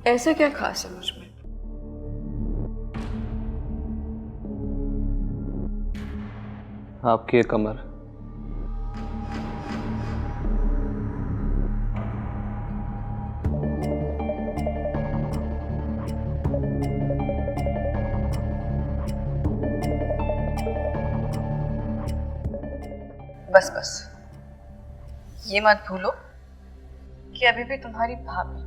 ऐसा क्या खास है मुझ में? आपकी एक कमर। बस बस, ये मत भूलो कि अभी भी तुम्हारी भाभी।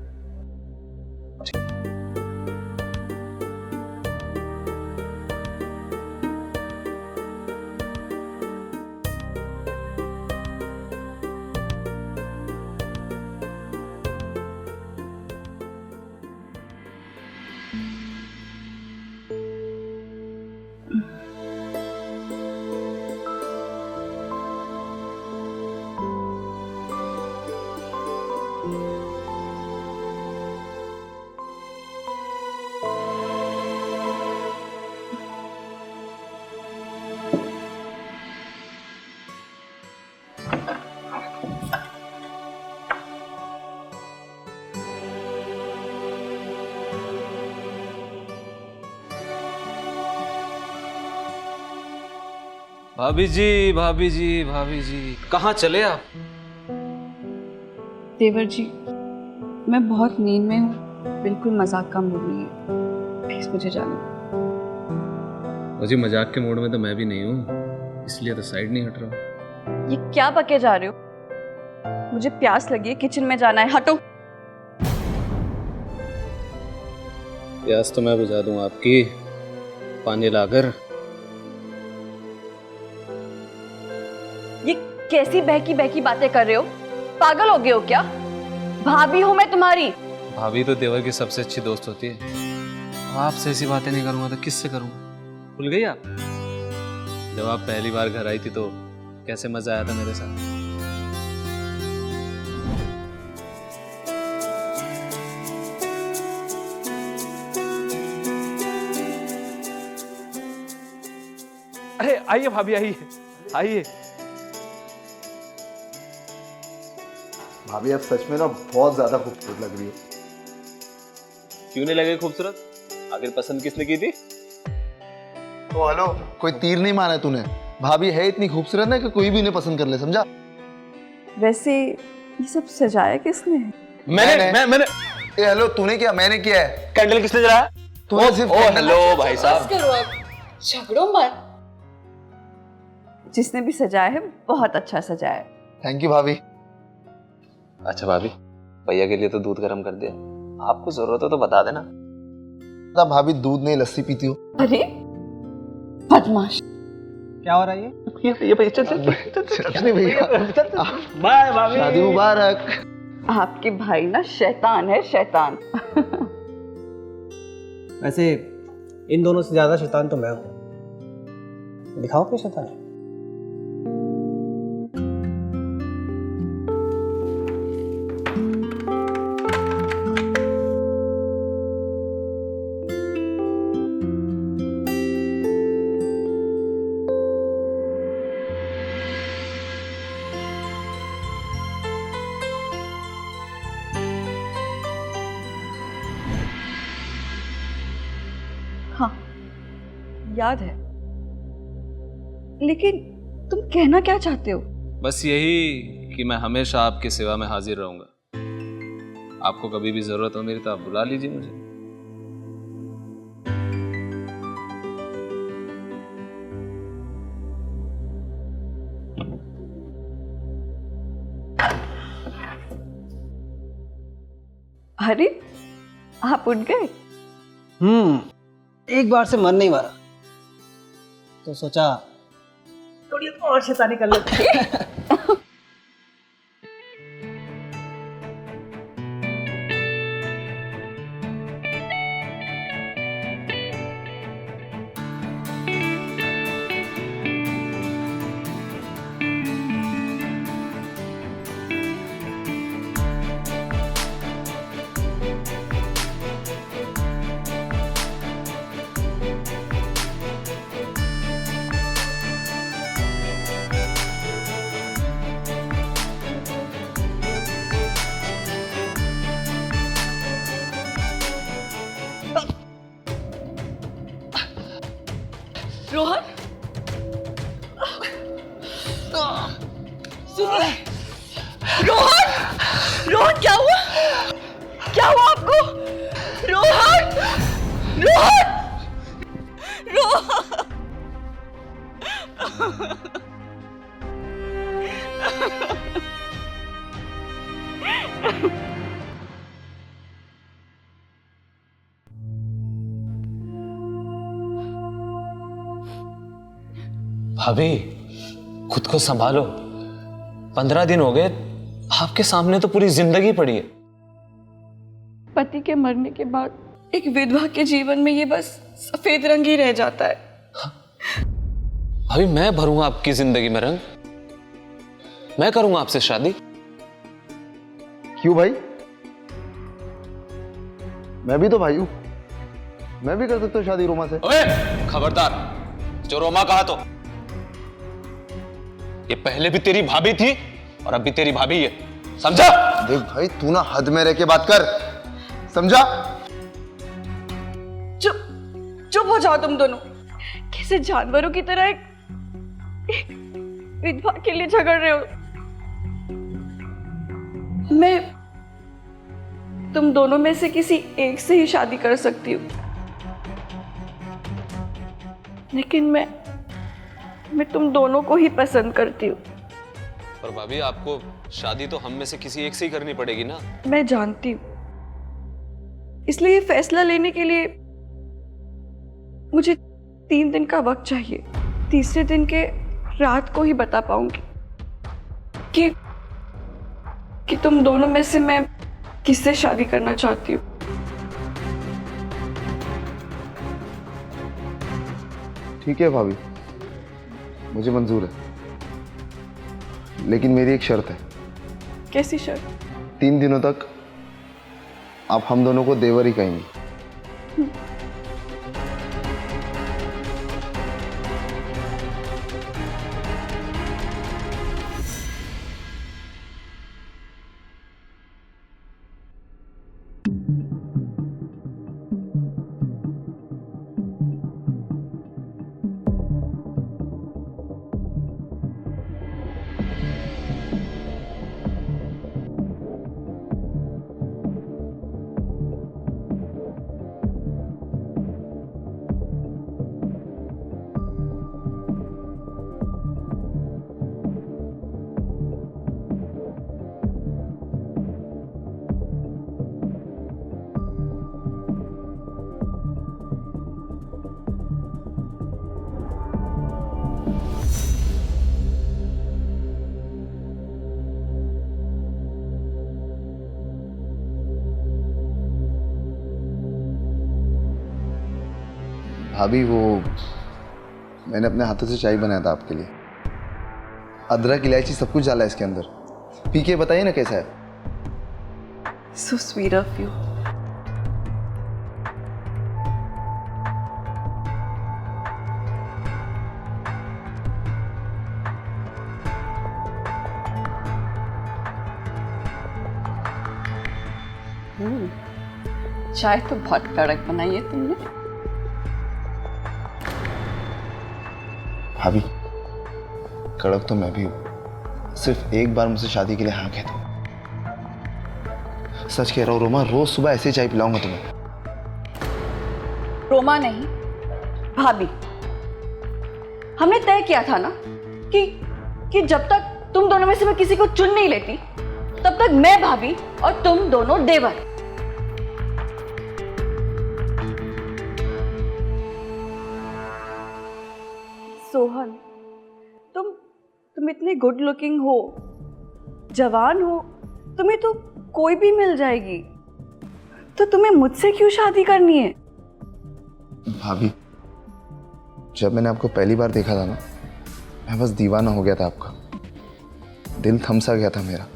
भाभी जी, भाभी जी, भाभी जी, कहाँ चले आप? देवर जी, मैं बहुत नींद में हूँ, बिल्कुल मजाक का मूड नहीं है, प्लीज मुझे जाने दो। मुझे मजाक के मूड में तो मैं भी नहीं हूँ, इसलिए तो साइड नहीं हट रहा। ये क्या बके जा रहे हो? मुझे प्यास लगी है, किचन में जाना है, हटो। प्यास तो मैं बुझा दूँ आपकी, पानी लाकर। ये कैसी बहकी बहकी बातें कर रहे हो? पागल हो गए हो क्या? भाभी हूं मैं तुम्हारी। भाभी तो देवर की सबसे अच्छी दोस्त होती है। आपसे ऐसी बातें नहीं करूंगा तो किससे करूंगा? भूल गई आप जब आप पहली बार घर आई थी तो कैसे मजा आया था मेरे साथ? अरे आइए भाभी, आइए आइए। भाभी आप सच में ना बहुत ज्यादा खूबसूरत लग रही हो। क्यों नहीं लगे खूबसूरत? आखिर पसंद किसने की थी? तो हेलो, कोई तीर नहीं मारा है तूने। भाभी है इतनी खूबसूरत ना कि कोई भी इन्हें पसंद कर ले, समझा? वैसे ये सब सजाया किसने है? मैंने ए हेलो, तूने किया? मैंने किया है। कैंडल किसने जलाया? तूने सिर्फ हेलो भाई साहब, करो अब, झगड़ो मत। जिसने भी सजाया है बहुत अच्छा सजाया है। थैंक यू भाभी। अच्छा भाभी, भैया के लिए तो दूध गर्म कर दिया, आपको जरूरत हो तो बता देना। ना भाभी दूध नहीं लस्सी पीती हो। अरे बदमाश। क्या हो रहा है ये भैया, चल नहीं भैया, बाय भाभी। शादी मुबारक। आपके भाई ना शैतान है, शैतान। वैसे इन दोनों से ज्यादा शैतान तो मैं हूँ। दिखाओ क्या शैतान है। हाँ याद है, लेकिन तुम कहना क्या चाहते हो? बस यही कि मैं हमेशा आपकी सेवा में हाजिर रहूंगा। आपको कभी भी जरूरत हो मेरी तो आप बुला लीजिए मुझे। अरे आप उठ गए? एक बार से मन नहीं भरा तो सोचा थोड़ी और शैतानी कर लेते। रोहन, सुनिए। रोहन, रोहन क्या हुआ? क्या हुआ आपको? रोहन, रोहन, रोहन। भाभी, खुद को संभालो। 15 दिन हो गए, आपके सामने तो पूरी जिंदगी पड़ी है। पति के मरने के बाद एक विधवा के जीवन में ये बस सफेद रंग ही रह जाता है। भाभी, मैं भरूंगा आपकी जिंदगी में रंग। मैं करूंगा आपसे शादी। क्यों भाई? मैं भी तो भाई हूं, मैं भी कर सकता हूँ शादी रोमा से। ओए, खबरदार, जो रोमा कहा तो ये पहले भी तेरी भाभी थी और अब भी तेरी भाभी है, समझा? देख भाई, तू ना हद में रह के बात कर, समझा? चुप चुप हो जाओ तुम दोनों। कैसे जानवरों की तरह एक विधवा के लिए झगड़ रहे हो। मैं तुम दोनों में से किसी एक से ही शादी कर सकती हूँ, लेकिन मैं तुम दोनों को ही पसंद करती हूँ। पर भाभी, आपको शादी तो हम में से किसी एक से ही करनी पड़ेगी ना। मैं जानती हूँ, इसलिए ये फैसला लेने के लिए मुझे 3 दिन का वक्त चाहिए। तीसरे दिन के रात को ही बता पाऊंगी कि तुम दोनों में से मैं किससे शादी करना चाहती हूँ। ठीक है भाभी, मुझे मंजूर है, लेकिन मेरी एक शर्त है। कैसी शर्त? 3 दिनों तक आप हम दोनों को देवर ही कहेंगी। भाभी, वो मैंने अपने हाथों से चाय बनाया था आपके लिए। अदरक, इलायची सब कुछ डाला है इसके अंदर। पी के बताइए ना कैसा है। So sweet of you. चाय तो बहुत कड़क बनाई है तुमने। भाभी, कड़क तो मैं भी हूँ, सिर्फ एक बार मुझसे शादी के लिए हाँ कह दो। सच कह रहा हूँ रोमा, रोज सुबह ऐसे ही चाय पिलाऊंगा तुम्हें। रोमा नहीं, भाभी। हमने तय किया था ना कि जब तक तुम दोनों में से मैं किसी को चुन नहीं लेती, तब तक मैं भाभी और तुम दोनों देवर। सोहन, तुम इतने गुड लुकिंग हो, जवान हो, तुम्हें तो कोई भी मिल जाएगी, तो तुम्हें मुझसे क्यों शादी करनी है? भाभी, जब मैंने आपको पहली बार देखा था ना, मैं बस दीवाना हो गया था आपका। दिल थम सा गया था मेरा।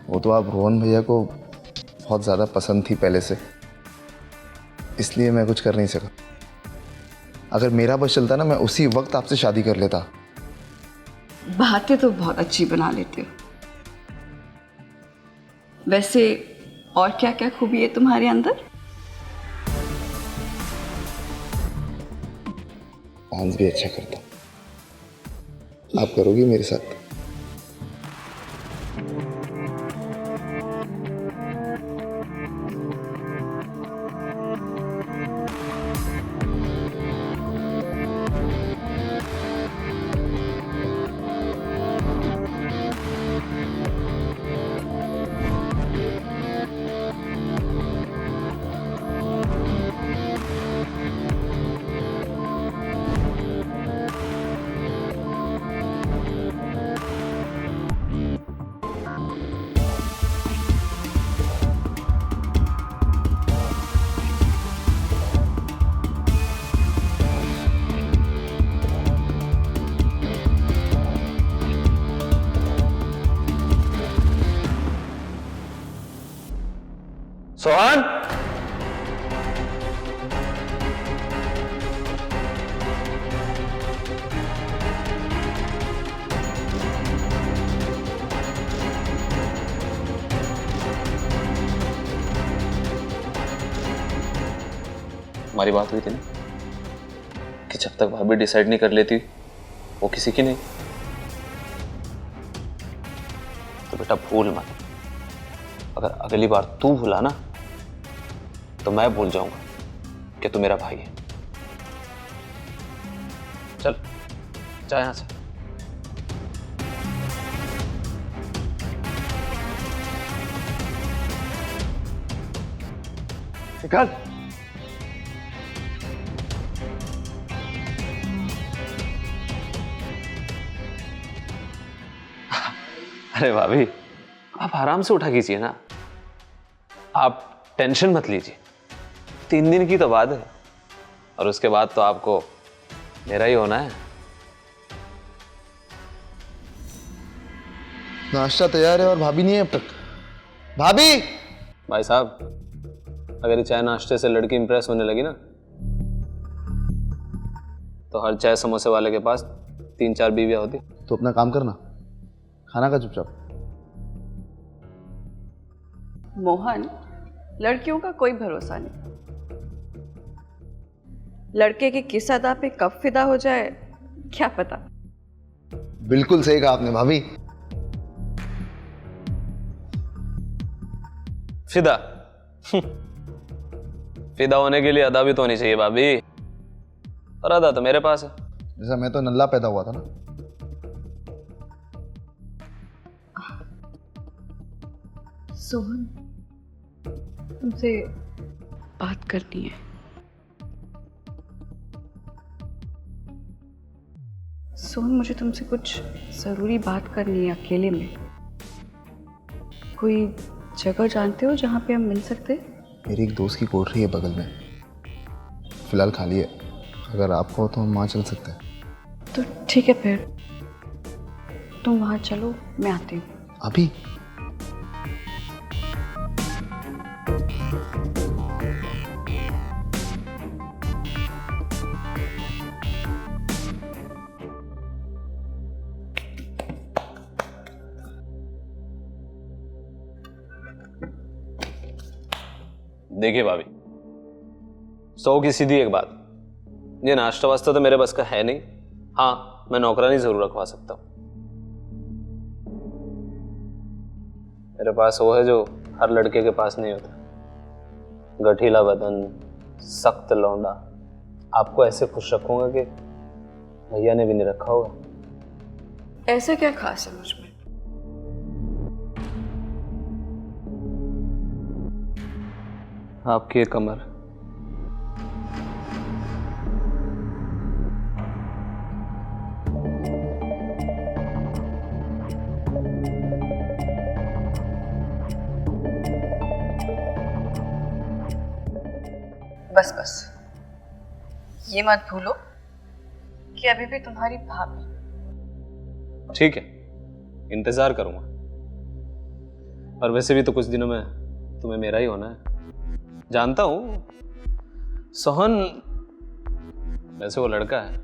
वो तो आप रोहन भैया को बहुत ज़्यादा पसंद थी पहले से, इसलिए मैं कुछ कर नहीं सका। अगर मेरा बस चलता ना, मैं उसी वक्त आपसे शादी कर लेता। बातें तो बहुत अच्छी बना लेते हो। वैसे और क्या क्या खूबी है तुम्हारे अंदर? डांस भी अच्छा करता हूँ। आप करोगी मेरे साथ? सोहन, हमारी बात हुई थी ना कि जब तक भाभी डिसाइड नहीं कर लेती वो किसी की नहीं। तो बेटा भूल मत, अगर अगली बार तू भूला ना तो मैं भूल जाऊंगा कि तू मेरा भाई है। चल जा यहां से। निकाल। अरे भाभी, आप आराम से उठा कीजिए ना, आप टेंशन मत लीजिए। 3 दिन की तो बात है और उसके बाद तो आपको मेरा ही होना है। नाश्ता तैयार है और भाभी नहीं है अब तक। भाभी! भाई साहब, अगर ये चाय नाश्ते से लड़की इंप्रेस होने लगी ना तो हर चाय समोसे वाले के पास 3-4 बीवियां होती। तो अपना काम करना, खाना का चुपचाप। मोहन, लड़कियों का कोई भरोसा नहीं। लड़के की किस अदा पे कब फिदा हो जाए क्या पता। बिल्कुल सही कहा आपने भाभी। फिदा फिदा होने के लिए अदा भी तो होनी चाहिए भाभी, और अदा तो मेरे पास है। जैसा मैं तो नल्ला पैदा हुआ था ना। सोहन, तुमसे बात करनी है। सोहन, मुझे तुमसे कुछ ज़रूरी बात करनी है अकेले में। कोई जगह जानते हो जहाँ पे हम मिल सकते? मेरी एक दोस्त की कोठरी है बगल में, फिलहाल खाली है। अगर आप हो तो हम वहाँ चल सकते हैं। तो ठीक है, फिर तुम वहाँ चलो, मैं आती हूँ। अभी? देखिए भाभी, 100 की सीधी एक बात, ये नाश्ता वास्ता तो मेरे बस का है नहीं। हाँ, मैं नौकरानी जरूर रखवा सकता हूँ। मेरे पास वो है जो हर लड़के के पास नहीं होता, गठीला बदन, सख्त लौंडा। आपको ऐसे खुश रखूंगा कि भैया ने भी नहीं रखा होगा। ऐसा क्या खास है मुझ में? आपकी एक कमर। बस बस, ये मत भूलो कि अभी भी तुम्हारी भाभी। ठीक है, इंतजार करूंगा। और वैसे भी तो कुछ दिनों में तुम्हें मेरा ही होना है। जानता हूं सोहन वैसे वो लड़का है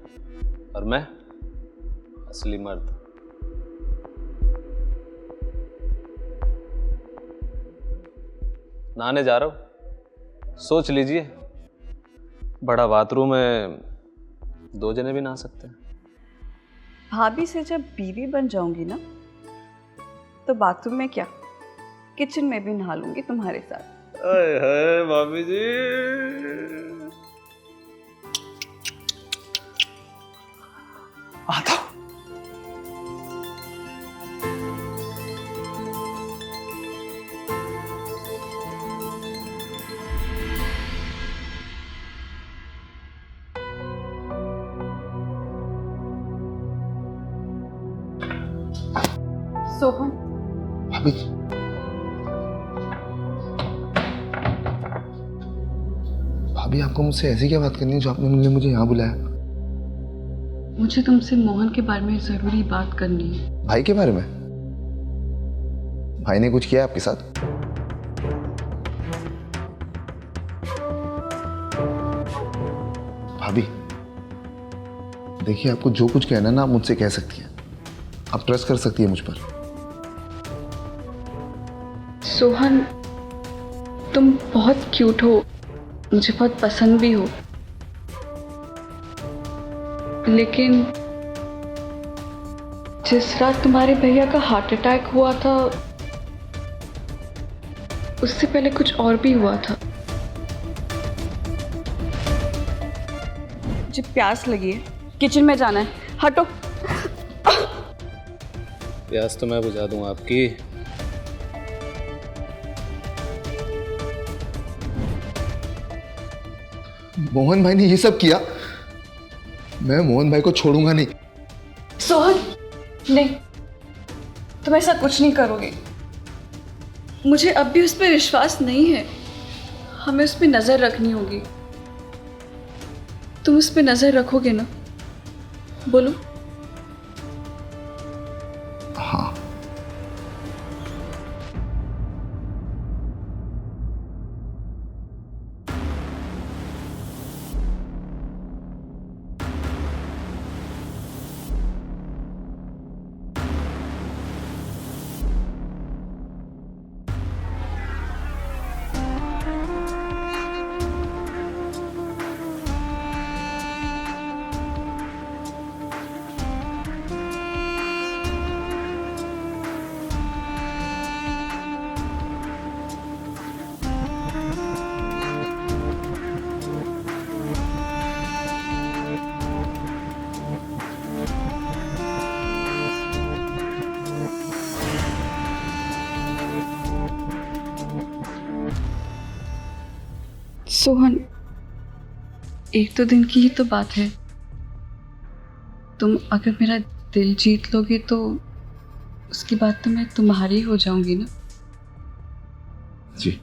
और मैं असली मर्द। नहाने जा रहा हूं, सोच लीजिए बड़ा बाथरूम है 2 जने भी नहा सकते हैं। भाभी से जब बीवी बन जाऊंगी ना, तो बाथरूम में क्या, किचन में भी नहा लूंगी तुम्हारे साथ। हाय भाभी जी। आता हूं। सोहन, भाभी, भाभी आपको मुझसे ऐसी क्या बात करनी है जो आपने मुझे यहाँ बुलाया? मुझे तुमसे मोहन के बारे में जरूरी बात करनी है। भाई के बारे में? भाई ने कुछ किया आपके साथ? भाभी देखिए, आपको जो कुछ कहना है ना आप मुझसे कह सकती हैं। आप ट्रस्ट कर सकती है मुझ पर। सोहन, तुम बहुत क्यूट हो, मुझे बहुत पसंद भी हो, लेकिन जिस रात तुम्हारे भैया का हार्ट अटैक हुआ था, उससे पहले कुछ और भी हुआ था। मुझे प्यास लगी है, किचन में जाना है, हटो। प्यास तो मैं बुझा दूंगा आपकी। मोहन भाई ने ये सब किया? मैं मोहन भाई को छोड़ूंगा नहीं। सोहन, नहीं, तुम ऐसा कुछ नहीं करोगे। मुझे अब भी उस पर विश्वास नहीं है। हमें उस पर नजर रखनी होगी। तुम उस पर नजर रखोगे ना? बोलो। हाँ। सोहन, एक तो दिन की ही तो बात है। तुम अगर मेरा दिल जीत लोगे तो उसके बाद तो मैं तुम्हारी हो जाऊंगी ना। जी।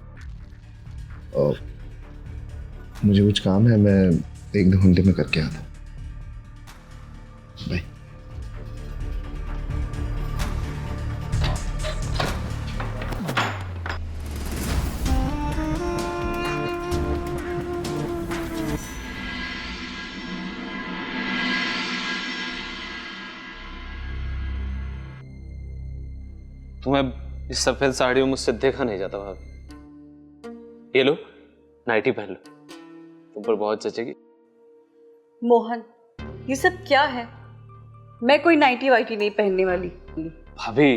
और मुझे कुछ काम है, मैं 1-2 घंटे में करके आता हूँ। बाय। तुम्हें इस सफेद साड़ी में मुझसे देखा नहीं जाता भाभी। ये लो, नाइटी पहन लो, तुम पर बहुत जचेगी। मोहन, ये सब क्या है? मैं कोई नाइटी वाइटी नहीं पहनने वाली। भाभी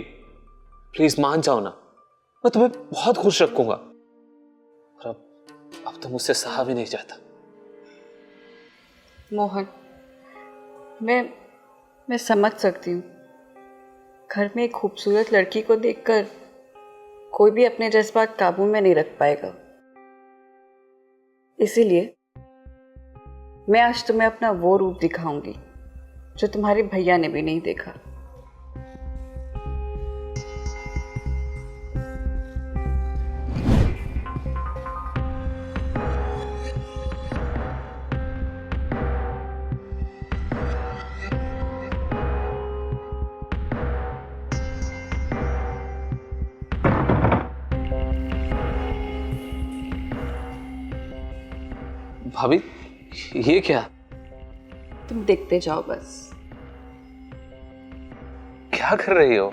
प्लीज मान जाओ ना, मैं तुम्हें बहुत खुश रखूंगा। और अब तो मुझसे सहा भी नहीं जाता। मोहन, मैं समझ सकती हूँ। घर में एक खूबसूरत लड़की को देखकर कोई भी अपने जज्बात काबू में नहीं रख पाएगा। इसीलिए मैं आज तुम्हें अपना वो रूप दिखाऊंगी जो तुम्हारे भैया ने भी नहीं देखा। भाभी ये क्या? तुम देखते जाओ बस। क्या कर रही हो?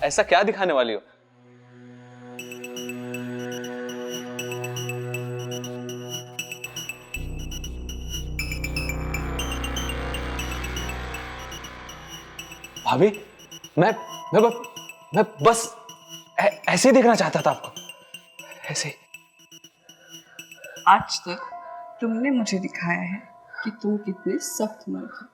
ऐसा क्या दिखाने वाली हो? भाभी, मैं बस ऐसे ही देखना चाहता था आपको, ऐसे ही। आज तक तुमने मुझे दिखाया है कि तुम कितने सख्त मर्द हो।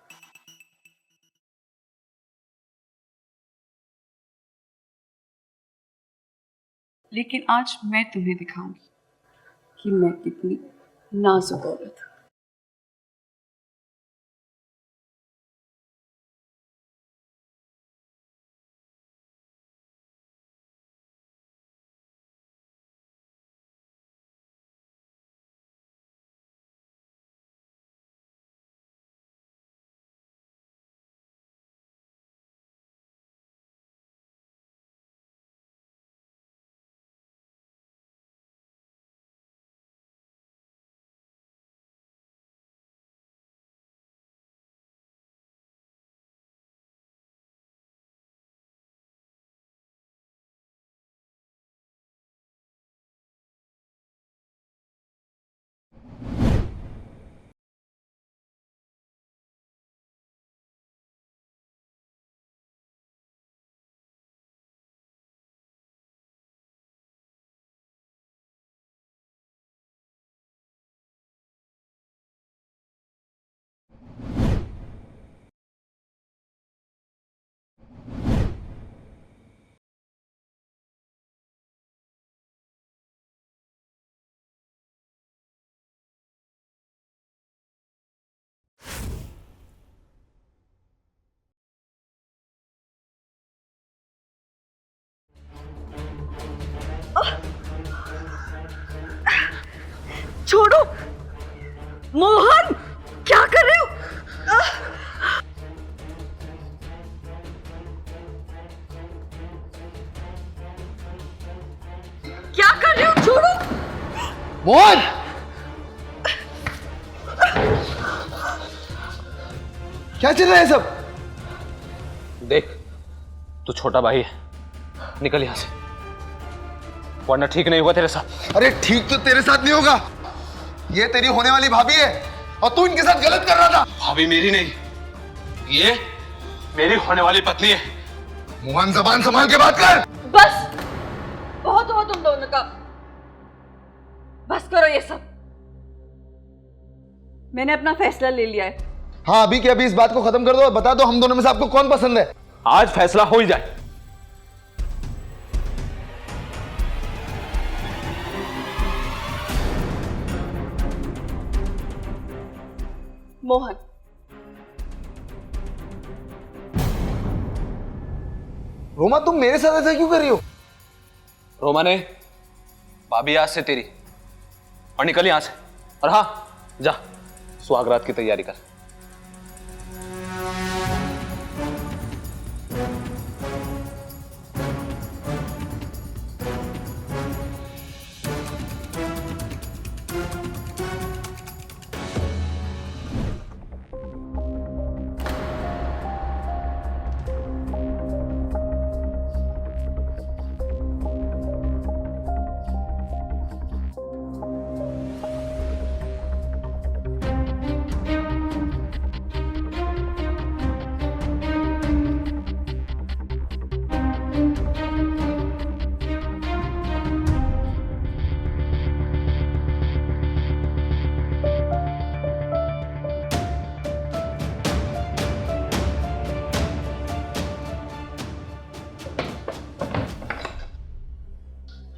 लेकिन आज मैं तुम्हें दिखाऊंगी कि मैं कितनी नाजुक औरत हूं। छोड़ो मोहन, क्या कर रहे हो? क्या कर रहे हो? छोड़ो मोहन! क्या चल रहा है सब? देख, तू छोटा भाई है, निकल यहां से, वरना ठीक नहीं होगा तेरे साथ। अरे ठीक तो तेरे साथ नहीं होगा, ये तेरी होने वाली भाभी है और तू इनके साथ गलत कर रहा था। भाभी मेरी नहीं, ये मेरी होने वाली पत्नी है। मोहन, जबान संभाल के बात कर। बस, बहुत हुआ तुम दोनों का, बस करो ये सब। मैंने अपना फैसला ले लिया है। हाँ, अभी के अभी इस बात को खत्म कर दो और बता दो हम दोनों में से आपको कौन पसंद है। आज फैसला हो ही जाए। मोहन, रोमा, तुम मेरे साथ ऐसा क्यों कर रही हो? रोमा ने भाभी आज से तेरी, और निकल यहां से। और हाँ, जा सुहागरात की तैयारी कर।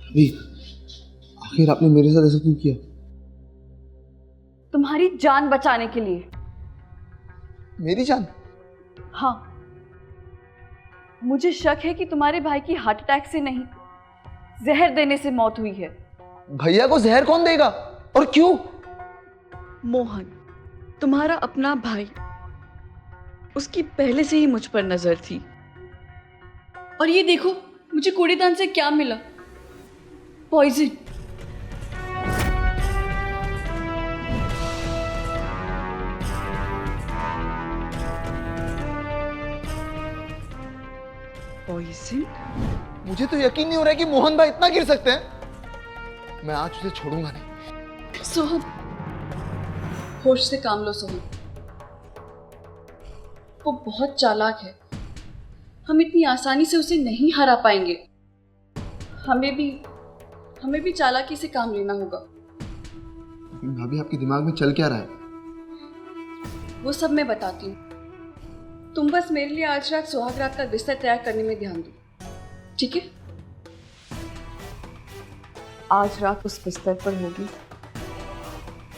अभी आखिर आपने मेरे साथ ऐसा क्यों किया? तुम्हारी जान बचाने के लिए। मेरी जान? हाँ, मुझे शक है कि तुम्हारे भाई की हार्ट अटैक से नहीं, जहर देने से मौत हुई है। भैया को जहर कौन देगा और क्यों? मोहन, तुम्हारा अपना भाई, उसकी पहले से ही मुझ पर नजर थी। और ये देखो, मुझे कूड़ेदान से क्या मिला? पॉइजन। पॉइजन? मुझे तो यकीन नहीं हो रहा है कि मोहन भाई इतना गिर सकते हैं। मैं आज उसे छोड़ूंगा नहीं। सोहन, होश से काम लो सोहन। वो बहुत चालाक है, हम इतनी आसानी से उसे नहीं हरा पाएंगे। हमें भी चालाकी से काम लेना होगा। भाभी आपके दिमाग में चल क्या रहा है? वो सब मैं बताती हूँ। तुम बस मेरे लिए आज रात सुहाग रात का बिस्तर तैयार करने में ध्यान दो, ठीक है? आज रात उस बिस्तर पर होगी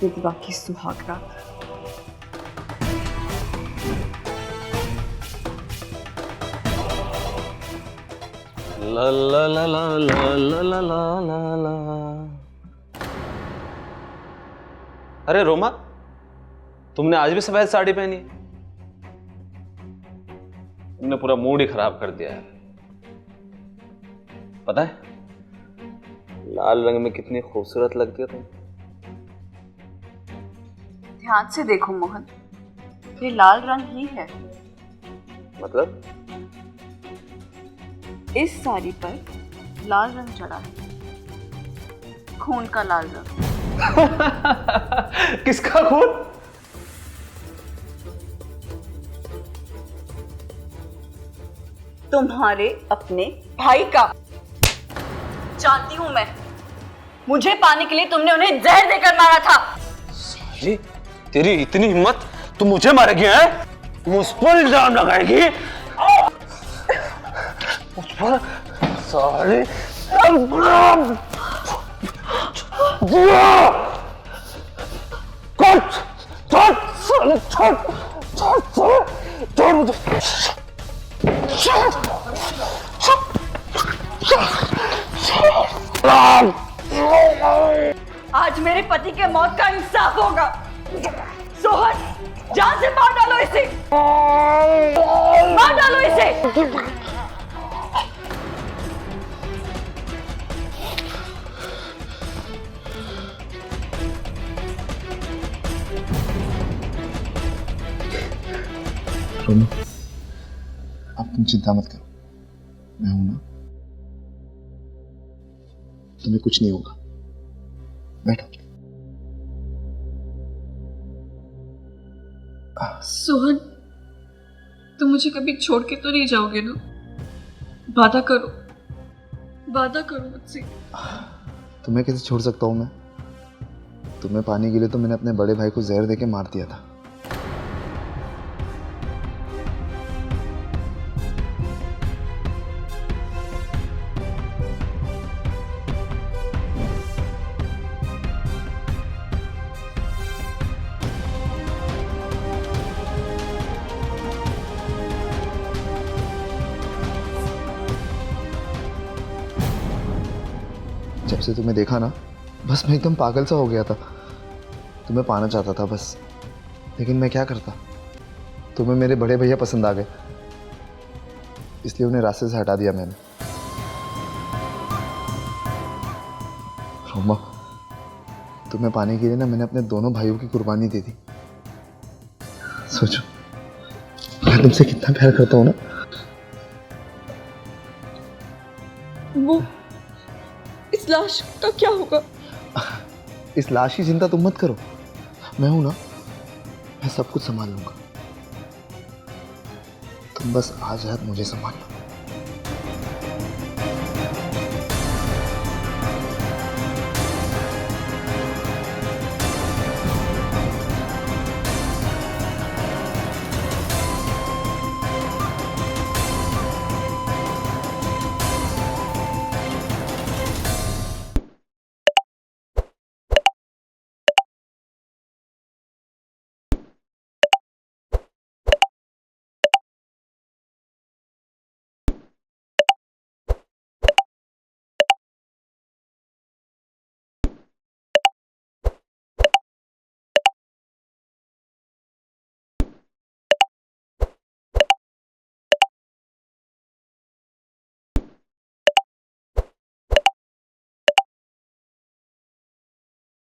विधवा की सुहाग रात। ला ला ला ला ला ला ला ला ला ला। अरे रोमा, तुमने आज भी सफेद साड़ी पहनी? तुमने पूरा मूड ही खराब कर दिया है। पता है लाल रंग में कितनी खूबसूरत लगती है तुम। ध्यान से देखो मोहन, ये लाल रंग ही है। मतलब? इस साड़ी पर लाल रंग चढ़ा है, खून का लाल रंग। किसका खून? तुम्हारे अपने भाई का। जानती हूं मैं, मुझे पाने के लिए तुमने उन्हें जहर देकर मारा था। साली, तेरी इतनी हिम्मत, तू मुझे मारेगी है? मुझ पर इल्जाम लगाएगी? मुझ पर? साली, छोड़ मुझे। आज मेरे पति के मौत का इंसाफ होगा। सोहन, जान से मार डालो इसे, मार डालो इसे। रोमा, अब तुम चिंता मत करो, मैं हूं ना, तुम्हें कुछ नहीं होगा। बैठो। सोहन, तुम मुझे कभी छोड़ के तो नहीं जाओगे ना? वादा करो मुझसे। तुम्हें कैसे छोड़ सकता हूं मैं? तुम्हें पाने के लिए तो मैंने अपने बड़े भाई को जहर देके मार दिया था। जब से तुम्हें देखा ना, बस मैं एकदम पागल सा हो गया था। तुम्हें पाना चाहता था बस, लेकिन मैं क्या करता। तुम्हें मेरे बड़े भैया पसंद आ गए, इसलिए उन्हें रास्ते से हटा दिया मैंने। रोमा, तुम्हें पाने के लिए ना मैंने अपने दोनों भाइयों की कुर्बानी दे दी। सोचो, मैं तुमसे कितना प्यार करता हूँ ना। वो इस लाश का क्या होगा? इस लाश की चिंता तुम मत करो, मैं हूं ना, मैं सब कुछ संभाल लूंगा। तुम बस आज रात मुझे संभाल लो।